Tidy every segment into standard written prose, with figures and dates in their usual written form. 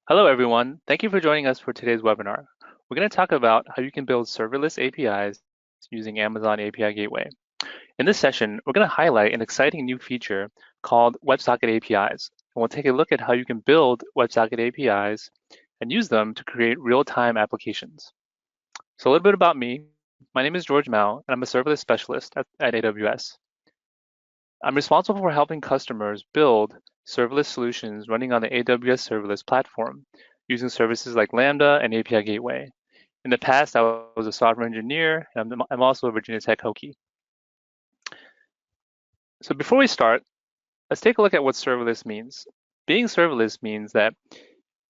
Hello, everyone. Thank you for joining us for today's webinar. We're going to talk about how you can build serverless APIs using Amazon API Gateway. In this session, we're going to highlight an exciting new feature called WebSocket APIs. And we'll take a look at how you can build WebSocket APIs and use them to create real-time applications. So a little bit about me. My name is George Mao, and I'm a serverless specialist at AWS. I'm responsible for helping customers build serverless solutions running on the AWS serverless platform using services like Lambda and API Gateway. In the past, I was a software engineer, and I'm also a Virginia Tech Hokie. So before we start, let's take a look at what serverless means. Being serverless means that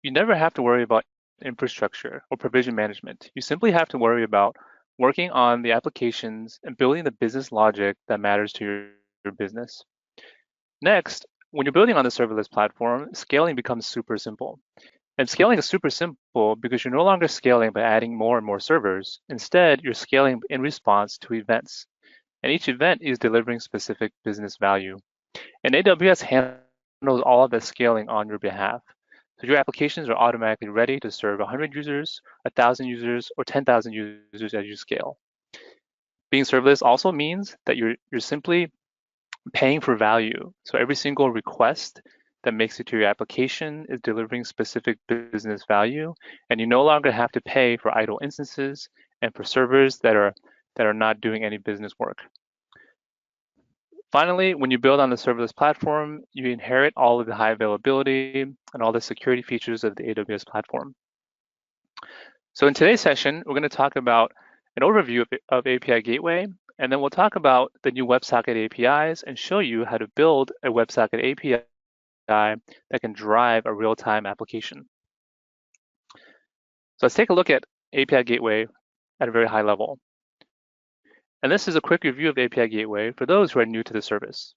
you never have to worry about infrastructure or provision management. You simply have to worry about working on the applications and building the business logic that matters to your business. Next, when you're building on the serverless platform, scaling becomes super simple. And scaling is super simple because you're no longer scaling by adding more and more servers. Instead, you're scaling in response to events. And each event is delivering specific business value. And AWS handles all of the scaling on your behalf. So your applications are automatically ready to serve 100 users, 1,000 users, or 10,000 users as you scale. Being serverless also means that you're simply paying for value. So every single request that makes it to your application is delivering specific business value, and you no longer have to pay for idle instances and for servers that are not doing any business work. Finally, when you build on the serverless platform, you inherit all of the high availability and all the security features of the AWS platform. So in today's session, we're going to talk about an overview of API Gateway, and then we'll talk about the new WebSocket APIs and show you how to build a WebSocket API that can drive a real-time application. So let's take a look at API Gateway at a very high level. And this is a quick review of API Gateway for those who are new to the service.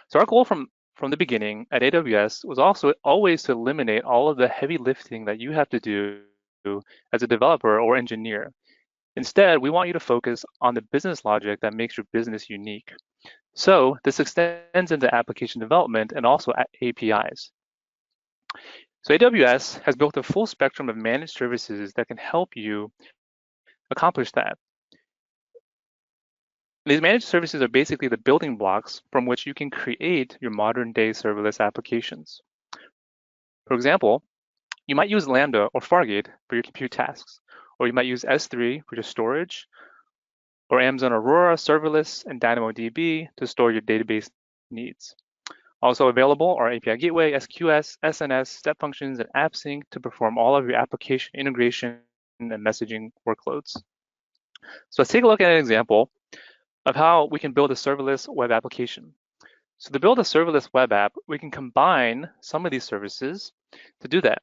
So our goal from the beginning at AWS was also always to eliminate all of the heavy lifting that you have to do as a developer or engineer. Instead, we want you to focus on the business logic that makes your business unique. So this extends into application development and also APIs. So AWS has built a full spectrum of managed services that can help you accomplish that. These managed services are basically the building blocks from which you can create your modern day serverless applications. For example, you might use Lambda or Fargate for your compute tasks, or you might use S3 for your storage, or Amazon Aurora Serverless and DynamoDB to store your database needs. Also available are API Gateway, SQS, SNS, step functions, and AppSync to perform all of your application integration and messaging workloads. So let's take a look at an example of how we can build a serverless web application. So to build a serverless web app, we can combine some of these services to do that.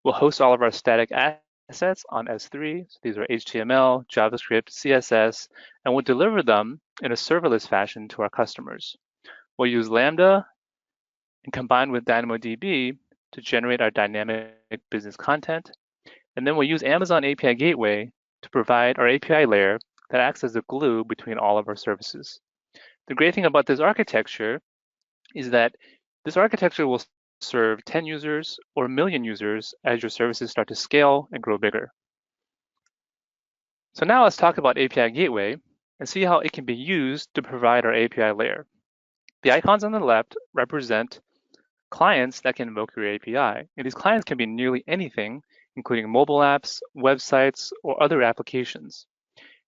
We'll host all of our static assets on S3. So these are HTML, JavaScript, CSS, and we'll deliver them in a serverless fashion to our customers. We'll use Lambda and combine with DynamoDB to generate our dynamic business content. And then we'll use Amazon API Gateway to provide our API layer that acts as the glue between all of our services. The great thing about this architecture is that this architecture will serve 10 users or 1 million users as your services start to scale and grow bigger. So now let's talk about API Gateway and see how it can be used to provide our API layer. The icons on the left represent clients that can invoke your API. And these clients can be nearly anything, including mobile apps, websites, or other applications.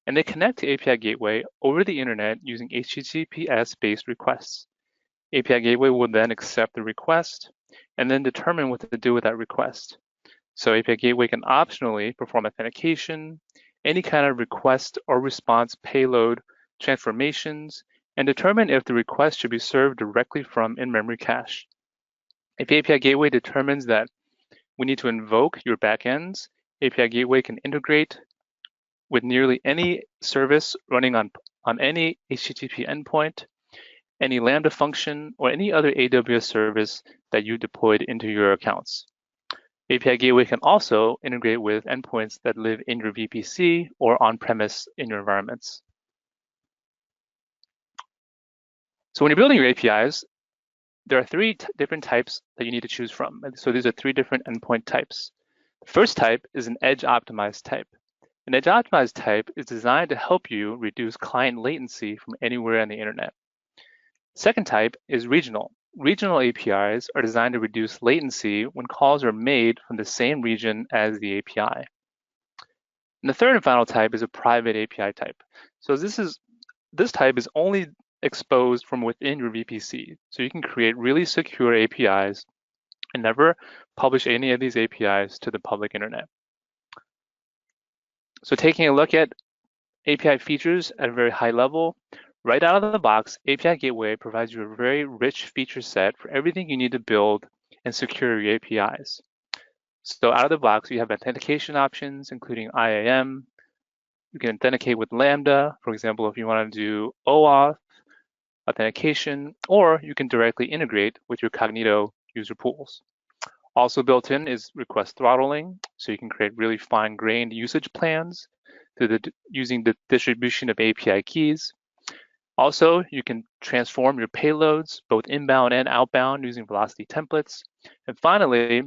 And they connect to API Gateway over the internet using HTTPS-based requests. API Gateway will then accept the request and then determine what to do with that request. So API Gateway can optionally perform authentication, any kind of request or response payload transformations, and determine if the request should be served directly from in-memory cache. If API Gateway determines that we need to invoke your backends, API Gateway can integrate with nearly any service running on any HTTP endpoint, any Lambda function, or any other AWS service that you deployed into your accounts. API Gateway can also integrate with endpoints that live in your VPC or on-premise in your environments. So when you're building your APIs, there are three different types that you need to choose from. So these are three different endpoint types. The first type is an edge optimized type. An edge optimized type is designed to help you reduce client latency from anywhere on the internet. Second type is regional. Regional APIs are designed to reduce latency when calls are made from the same region as the API. And the third and final type is a private API type. So this type is only exposed from within your VPC. So you can create really secure APIs and never publish any of these APIs to the public internet. So taking a look at API features at a very high level, right out of the box, API Gateway provides you a very rich feature set for everything you need to build and secure your APIs. So out of the box, you have authentication options, including IAM. You can authenticate with Lambda, for example, if you want to do OAuth authentication, or you can directly integrate with your Cognito user pools. Also built in is request throttling, so you can create really fine-grained usage plans using the distribution of API keys. Also, you can transform your payloads, both inbound and outbound, using Velocity templates. And finally,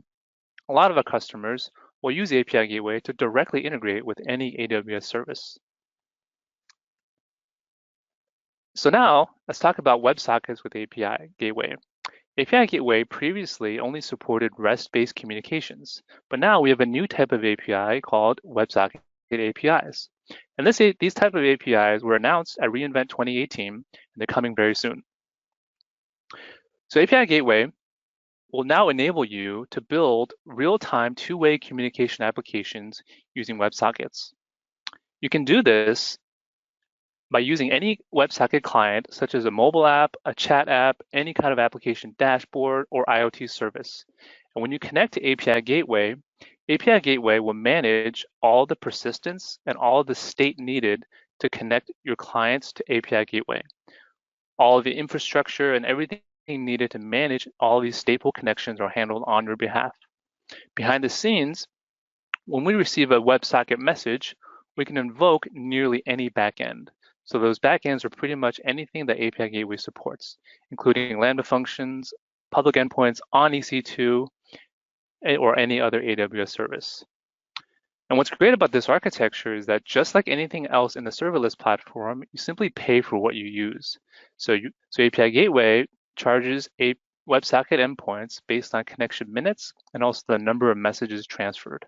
a lot of our customers will use the API Gateway to directly integrate with any AWS service. So now, let's talk about WebSockets with API Gateway. API Gateway previously only supported REST-based communications, but now we have a new type of API called WebSocket APIs. And these type of APIs were announced at reInvent 2018, and they're coming very soon. So API Gateway will now enable you to build real-time two-way communication applications using WebSockets. You can do this by using any WebSocket client, such as a mobile app, a chat app, any kind of application dashboard, or IoT service. And when you connect to API Gateway will manage all the persistence and all the state needed to connect your clients to API Gateway. All of the infrastructure and everything needed to manage all these stateful connections are handled on your behalf. Behind the scenes, when we receive a WebSocket message, we can invoke nearly any backend. So those backends are pretty much anything that API Gateway supports, including Lambda functions, public endpoints on EC2, or any other AWS service. And what's great about this architecture is that just like anything else in the serverless platform, you simply pay for what you use. So API Gateway charges WebSocket endpoints based on connection minutes and also the number of messages transferred.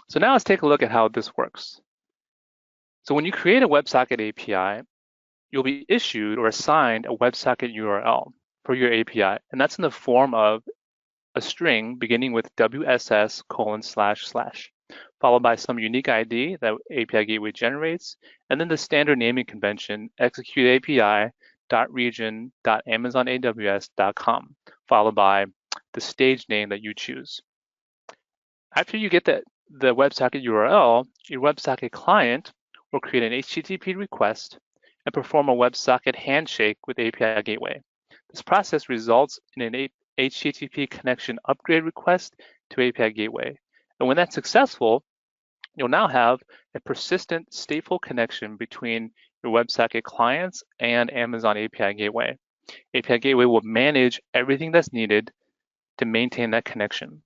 So now let's take a look at how this works. So when you create a WebSocket API, you'll be issued or assigned a WebSocket URL for your API, and that's in the form of a string beginning with WSS:// followed by some unique ID that API Gateway generates, and then the standard naming convention execute API.region.amazonaws.com, followed by the stage name that you choose. After you get the WebSocket URL, your WebSocket client will create an HTTP request and perform a WebSocket handshake with API Gateway. This process results in an HTTP connection upgrade request to API Gateway. And when that's successful, you'll now have a persistent, stateful connection between your WebSocket clients and Amazon API Gateway. API Gateway will manage everything that's needed to maintain that connection.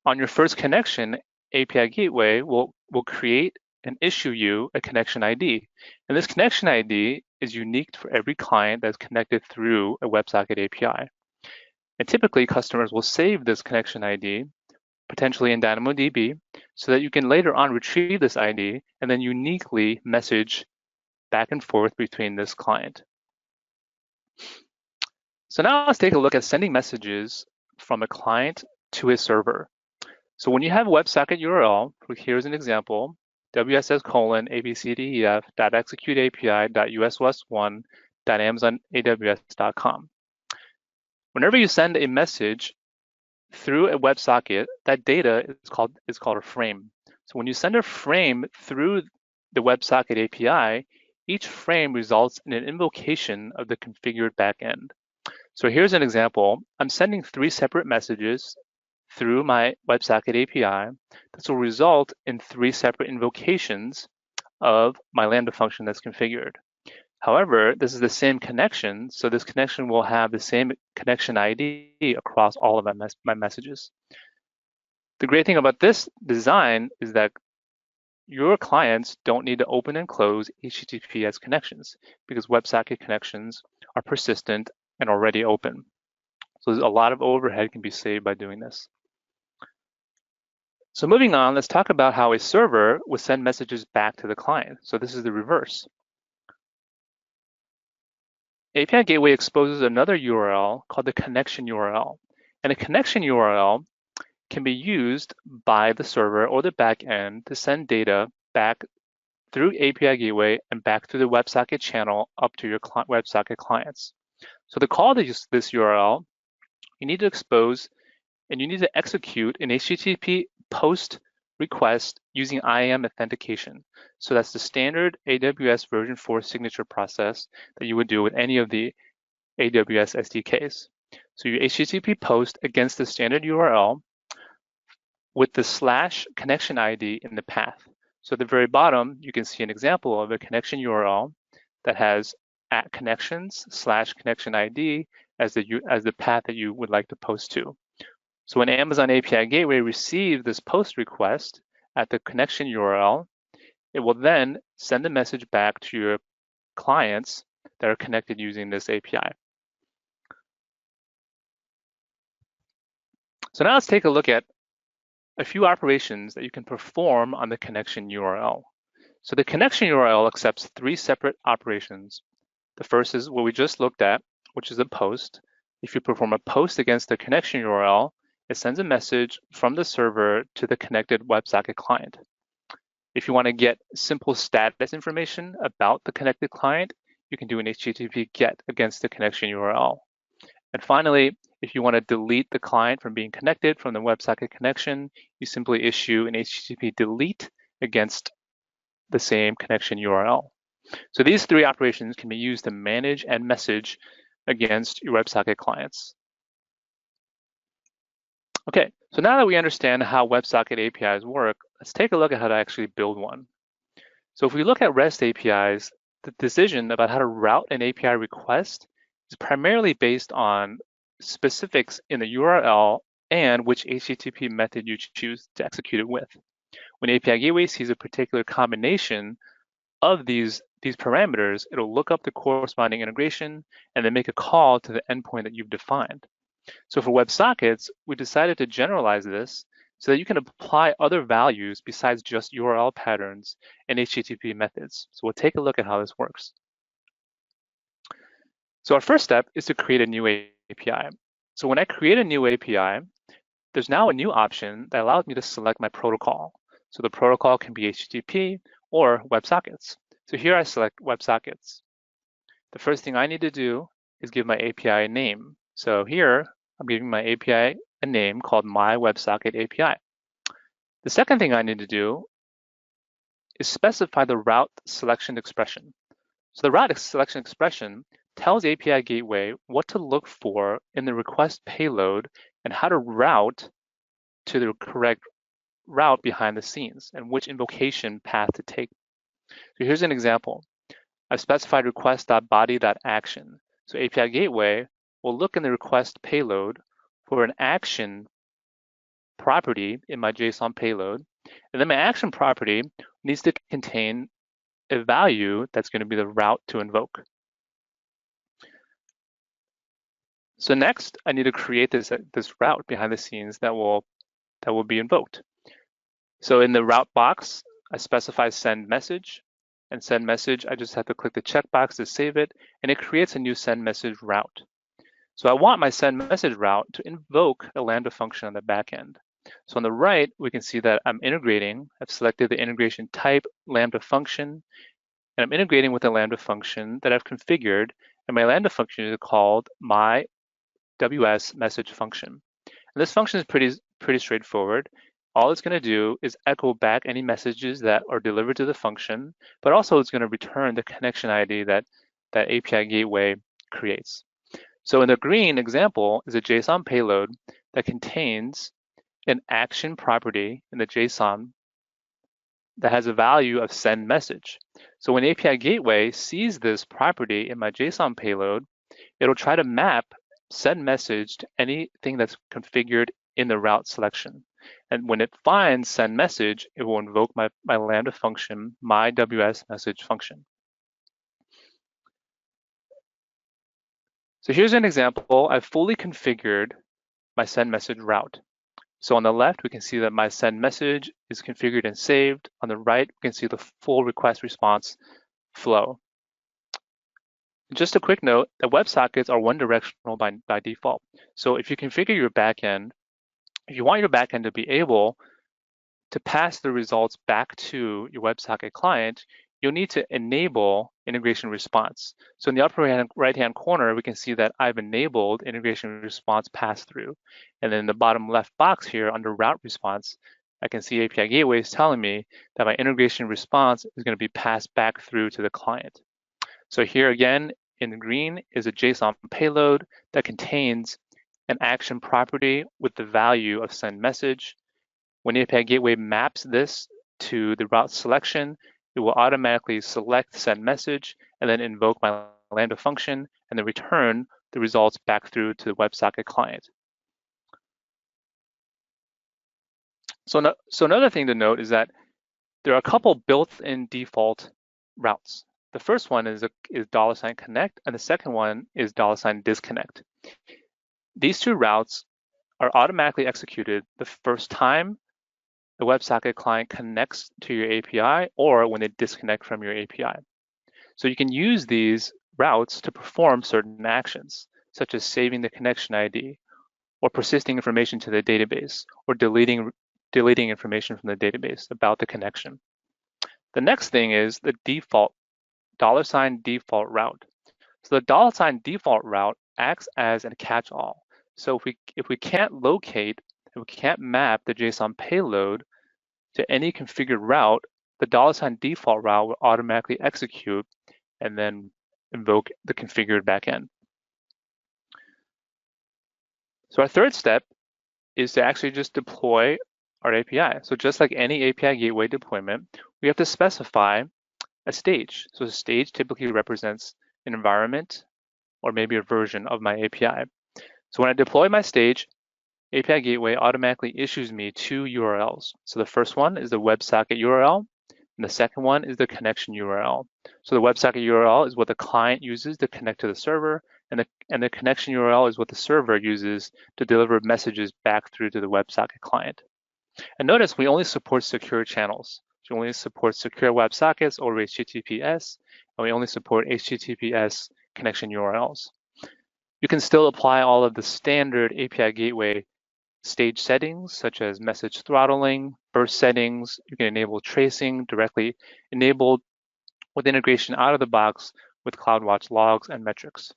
On your first connection, API Gateway will create and issue you a connection ID. And this connection ID is unique for every client that's connected through a WebSocket API. And typically, customers will save this connection ID, potentially in DynamoDB, so that you can later on retrieve this ID and then uniquely message back and forth between this client. So now let's take a look at sending messages from a client to a server. So when you have a WebSocket URL, here's an example, wss://executeapi.usws1.amazonaws.com. Whenever you send a message through a WebSocket, that data is called a frame. So when you send a frame through the WebSocket API, each frame results in an invocation of the configured backend. So here's an example. I'm sending 3 separate messages through my WebSocket API. This will result in 3 separate invocations of my Lambda function that's configured. However, this is the same connection, so this connection will have the same connection ID across all of my messages. The great thing about this design is that your clients don't need to open and close HTTPS connections because WebSocket connections are persistent and already open. So a lot of overhead can be saved by doing this. So moving on, let's talk about how a server would send messages back to the client. So this is the reverse. API Gateway exposes another URL called the connection URL. And a connection URL can be used by the server or the backend to send data back through API Gateway and back through the WebSocket channel up to your WebSocket clients. So to call this URL, you need to expose and you need to execute an HTTP post request using IAM authentication. So that's the standard AWS version 4 signature process that you would do with any of the AWS SDKs. So you HTTP post against the standard URL with the / connection ID in the path. So at the very bottom, you can see an example of a connection URL that has @connections / connection ID as the path that you would like to post to. So when Amazon API Gateway receives this post request at the connection URL, it will then send a message back to your clients that are connected using this API. So now let's take a look at a few operations that you can perform on the connection URL. So the connection URL accepts 3 separate operations. The first is what we just looked at, which is a post. If you perform a post against the connection URL, it sends a message from the server to the connected WebSocket client. If you want to get simple status information about the connected client, you can do an HTTP GET against the connection URL. And finally, if you want to delete the client from being connected from the WebSocket connection, you simply issue an HTTP delete against the same connection URL. So these 3 operations can be used to manage and message against your WebSocket clients. Okay, so now that we understand how WebSocket APIs work, let's take a look at how to actually build one. So if we look at REST APIs, the decision about how to route an API request is primarily based on specifics in the URL and which HTTP method you choose to execute it with. When API Gateway sees a particular combination of these parameters, it'll look up the corresponding integration and then make a call to the endpoint that you've defined. So for WebSockets, we decided to generalize this so that you can apply other values besides just URL patterns and HTTP methods. So we'll take a look at how this works. So our first step is to create a new API. So when I create a new API, there's now a new option that allows me to select my protocol. So the protocol can be HTTP or WebSockets. So here I select WebSockets. The first thing I need to do is give my API a name. So here I'm giving my API a name called My WebSocket API. The second thing I need to do is specify the route selection expression. So the route selection expression tells API Gateway what to look for in the request payload and how to route to the correct route behind the scenes and which invocation path to take. So here's an example. I've specified request.body.action. So API Gateway will look in the request payload for an action property in my JSON payload. And then my action property needs to contain a value that's going to be the route to invoke. So next, I need to create this route behind the scenes that will be invoked. So in the route box, I specify send message. And send message, I just have to click the checkbox to save it, and it creates a new send message route. So I want my send message route to invoke a Lambda function on the back end. So on the right, we can see that I'm integrating. I've selected the integration type Lambda function, and I'm integrating with a Lambda function that I've configured, and my Lambda function is called my WS message function. And this function is pretty straightforward. All it's going to do is echo back any messages that are delivered to the function, but also it's going to return the connection ID that API Gateway creates. So in the green example is a JSON payload that contains an action property in the JSON that has a value of send message. So when API gateway sees this property in my JSON payload, it'll try to map send message to anything that's configured in the route selection. And when it finds send message, it will invoke my Lambda function, my WS message function. So here's an example. I've fully configured my send message route. So on the left, we can see that my send message is configured and saved. On the right, we can see the full request response flow. Just a quick note that WebSockets are one directional by default. So if you configure your backend, if you want your backend to be able to pass the results back to your WebSocket client, you'll need to enable integration response. So in the upper right-hand corner, we can see that I've enabled integration response pass-through. And then in the bottom left box here under route response, I can see API Gateway is telling me that my integration response is going to be passed back through to the client. So here again, in the green is a JSON payload that contains an action property with the value of send message. When API Gateway maps this to the route selection, it will automatically select send message and then invoke my Lambda function and then return the results back through to the WebSocket client. So another thing to note is that there are a couple built-in default routes. The first one is $connect, and the second one is $disconnect. These two routes are automatically executed the first time the WebSocket client connects to your API or when they disconnect from your API. So you can use these routes to perform certain actions, such as saving the connection ID, or persisting information to the database, or deleting information from the database about the connection. The next thing is the default $default route. So the $default route acts as a catch-all. So if we can't locate, if we can't map the JSON payload to any configured route, the $default route will automatically execute and then invoke the configured backend. So our third step is to actually just deploy our API. So just like any API gateway deployment, we have to specify a stage. So a stage typically represents an environment or maybe a version of my API. So when I deploy my stage, API Gateway automatically issues me two URLs. So the first one is the WebSocket URL, and the second one is the connection URL. So the WebSocket URL is what the client uses to connect to the server, and the connection URL is what the server uses to deliver messages back through to the WebSocket client. And notice we only support secure channels. So we only support secure WebSockets over HTTPS, and we only support HTTPS connection URLs. You can still apply all of the standard API Gateway stage settings, such as message throttling, burst settings. You can enable tracing directly enabled with integration out of the box with CloudWatch logs and metrics.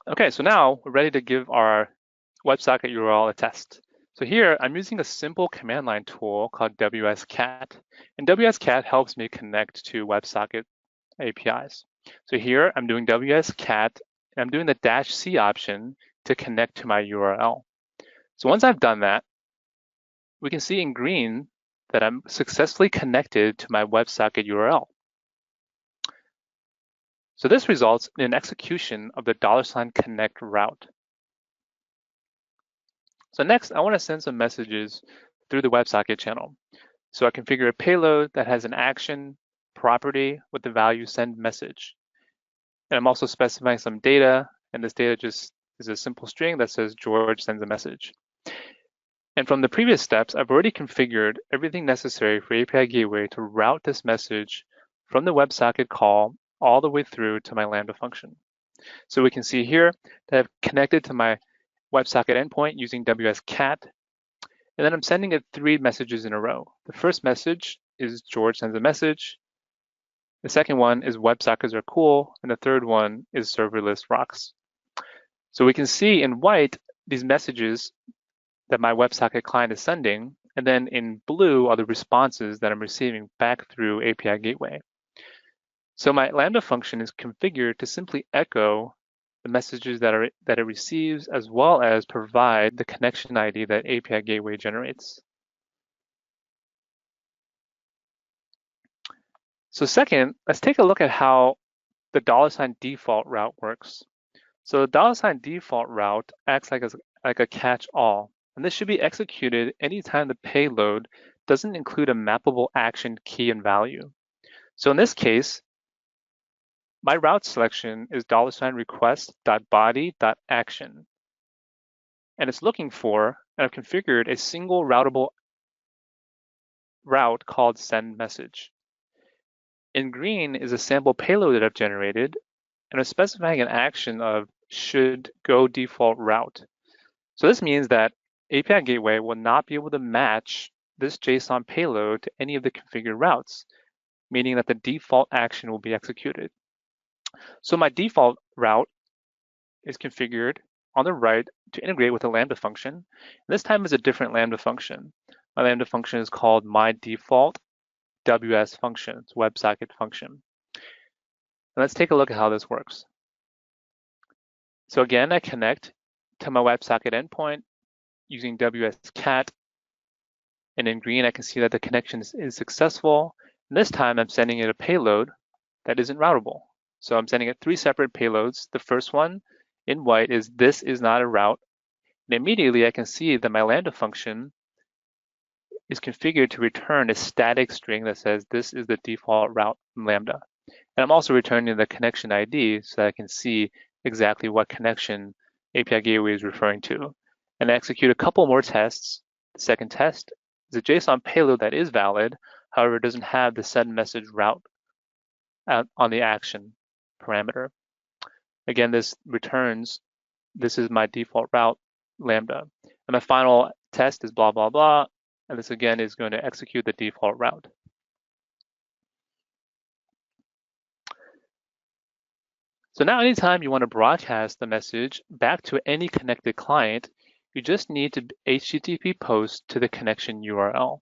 Okay, so now we're ready to give our WebSocket URL a test. So here I'm using a simple command line tool called WSCat, and WSCat helps me connect to WebSocket APIs. So here I'm doing WSCat, and I'm doing the -C option to connect to my URL. So once I've done that, we can see in green that I'm successfully connected to my WebSocket URL. So this results in an execution of the $connect route. So next, I want to send some messages through the WebSocket channel. So I configure a payload that has an action property with the value send message. And I'm also specifying some data, and this data just is a simple string that says George sends a message. And from the previous steps, I've already configured everything necessary for API Gateway to route this message from the WebSocket call all the way through to my Lambda function. So we can see here that I've connected to my WebSocket endpoint using WSCat, and then I'm sending it 3 messages in a row. The first message is George sends a message. The second one is WebSockets are cool, and the third one is serverless rocks. So we can see in white these messages that my WebSocket client is sending, and then in blue are the responses that I'm receiving back through API Gateway. So my Lambda function is configured to simply echo the messages that it receives, as well as provide the connection ID that API Gateway generates. So second, let's take a look at how the $default route works. So the $default route acts like a catch-all, and this should be executed anytime the payload doesn't include a mappable action key and value. So in this case, my route selection is $request.body.action, and it's looking for, and I've configured a single routable route called send message. In green is a sample payload that I've generated, and I'm specifying an action of should go default route. So this means that API Gateway will not be able to match this JSON payload to any of the configured routes, meaning that the default action will be executed. So my default route is configured on the right to integrate with a Lambda function. And this time is a different Lambda function. My Lambda function is called my default WS function. It's a WebSocket function. And let's take a look at how this works. So again, I connect to my WebSocket endpoint using WSCat. And in green, I can see that the connection is successful. And this time I'm sending it a payload that isn't routable. So I'm sending it 3 separate payloads. The first one in white is this is not a route. And immediately I can see that my Lambda function is configured to return a static string that says this is the default route from Lambda. And I'm also returning the connection ID so that I can see exactly what connection API Gateway is referring to. And I execute a couple more tests. The second test is a JSON payload that is valid, however, it doesn't have the send message route on the action parameter. Again, this returns, this is my default route, Lambda. And my final test is blah, blah, blah. And this again is going to execute the default route. So now anytime you want to broadcast the message back to any connected client, you just need to HTTP post to the connection URL.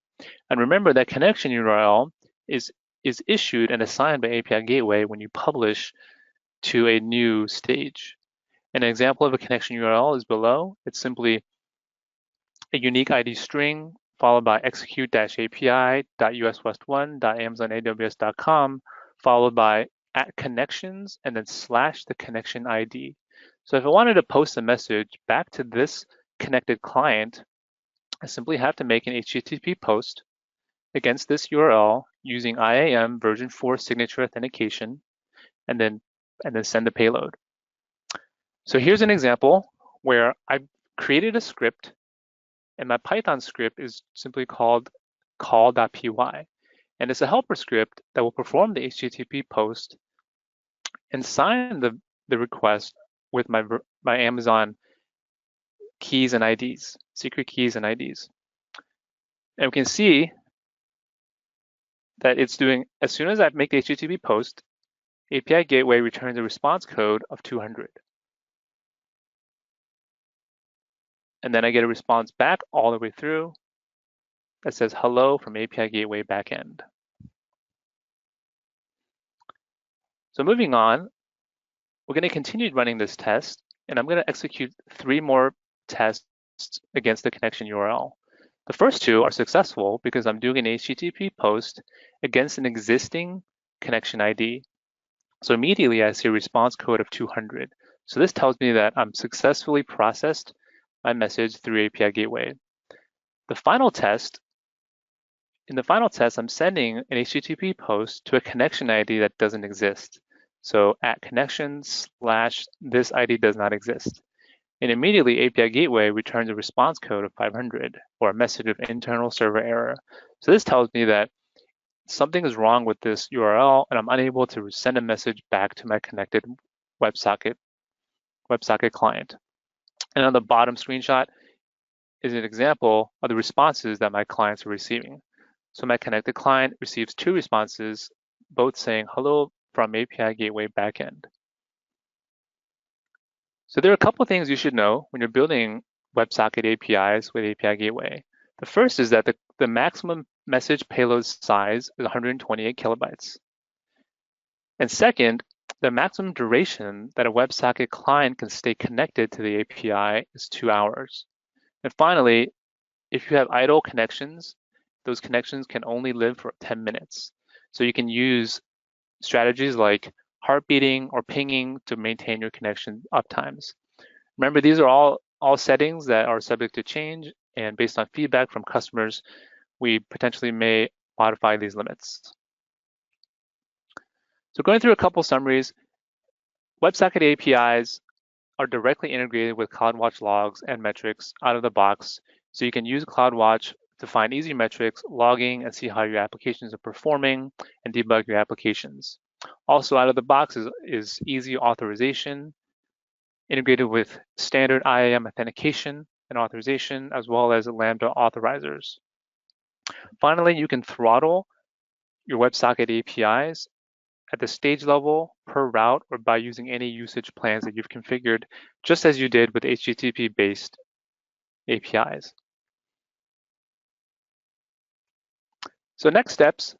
And remember that connection URL is issued and assigned by API Gateway when you publish to a new stage. An example of a connection URL is below. It's simply a unique ID string followed by execute-api.uswest1.amazonaws.com followed by @connections and then / the connection ID. So if I wanted to post a message back to this connected client, I simply have to make an HTTP post against this URL using IAM version 4 signature authentication and then send the payload. So here's an example where I created a script and my Python script is simply called call.py. And it's a helper script that will perform the HTTP post and sign the request with my Amazon keys and IDs, secret keys and IDs. And we can see that it's doing, as soon as I make the HTTP post, API Gateway returns a response code of 200. And then I get a response back all the way through that says hello from API Gateway backend. So moving on, we're going to continue running this test, and I'm going to execute 3 more tests against the connection URL. The first 2 are successful because I'm doing an HTTP post against an existing connection ID. So immediately I see a response code of 200. So this tells me that I'm successfully processed my message through API Gateway. In the final test, I'm sending an HTTP post to a connection ID that doesn't exist. So @connections / this ID does not exist. And immediately API Gateway returns a response code of 500 or a message of internal server error. So this tells me that something is wrong with this URL and I'm unable to send a message back to my connected WebSocket client. And on the bottom screenshot is an example of the responses that my clients are receiving. So my connected client receives 2 responses, both saying hello from API Gateway backend. So there are a couple of things you should know when you're building WebSocket APIs with API Gateway. The first is that the maximum message payload size is 128 kilobytes. And second, the maximum duration that a WebSocket client can stay connected to the API is 2 hours. And finally, if you have idle connections, those connections can only live for 10 minutes. So you can use strategies like heart beating or pinging to maintain your connection uptimes. Remember, these are all settings that are subject to change, and based on feedback from customers, we potentially may modify these limits. So going through a couple summaries, WebSocket APIs are directly integrated with CloudWatch logs and metrics out of the box, so you can use CloudWatch to find easy metrics, logging, and see how your applications are performing and debug your applications. Also out of the box is easy authorization, integrated with standard IAM authentication and authorization, as well as Lambda authorizers. Finally, you can throttle your WebSocket APIs at the stage level, per route, or by using any usage plans that you've configured, just as you did with HTTP-based APIs. So next steps,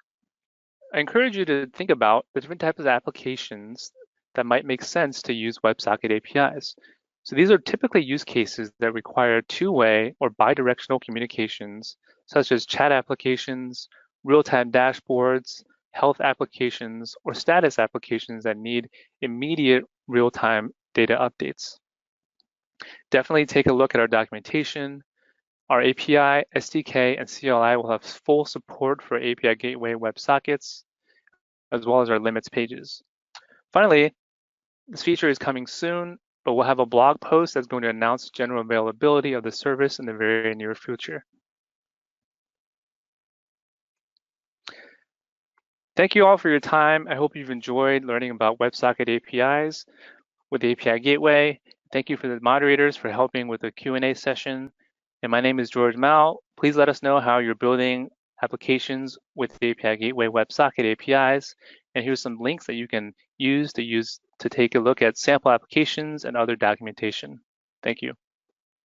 I encourage you to think about the different types of applications that might make sense to use WebSocket APIs. So these are typically use cases that require two-way or bidirectional communications, such as chat applications, real-time dashboards, health applications, or status applications that need immediate real-time data updates. Definitely take a look at our documentation. Our API, SDK, and CLI will have full support for API Gateway WebSockets, as well as our limits pages. Finally, this feature is coming soon, but we'll have a blog post that's going to announce general availability of the service in the very near future. Thank you all for your time. I hope you've enjoyed learning about WebSocket APIs with the API Gateway. Thank you for the moderators for helping with the Q&A session. And my name is George Mao. Please let us know how you're building applications with the API Gateway WebSocket APIs. And here's some links that you can use to take a look at sample applications and other documentation. Thank you.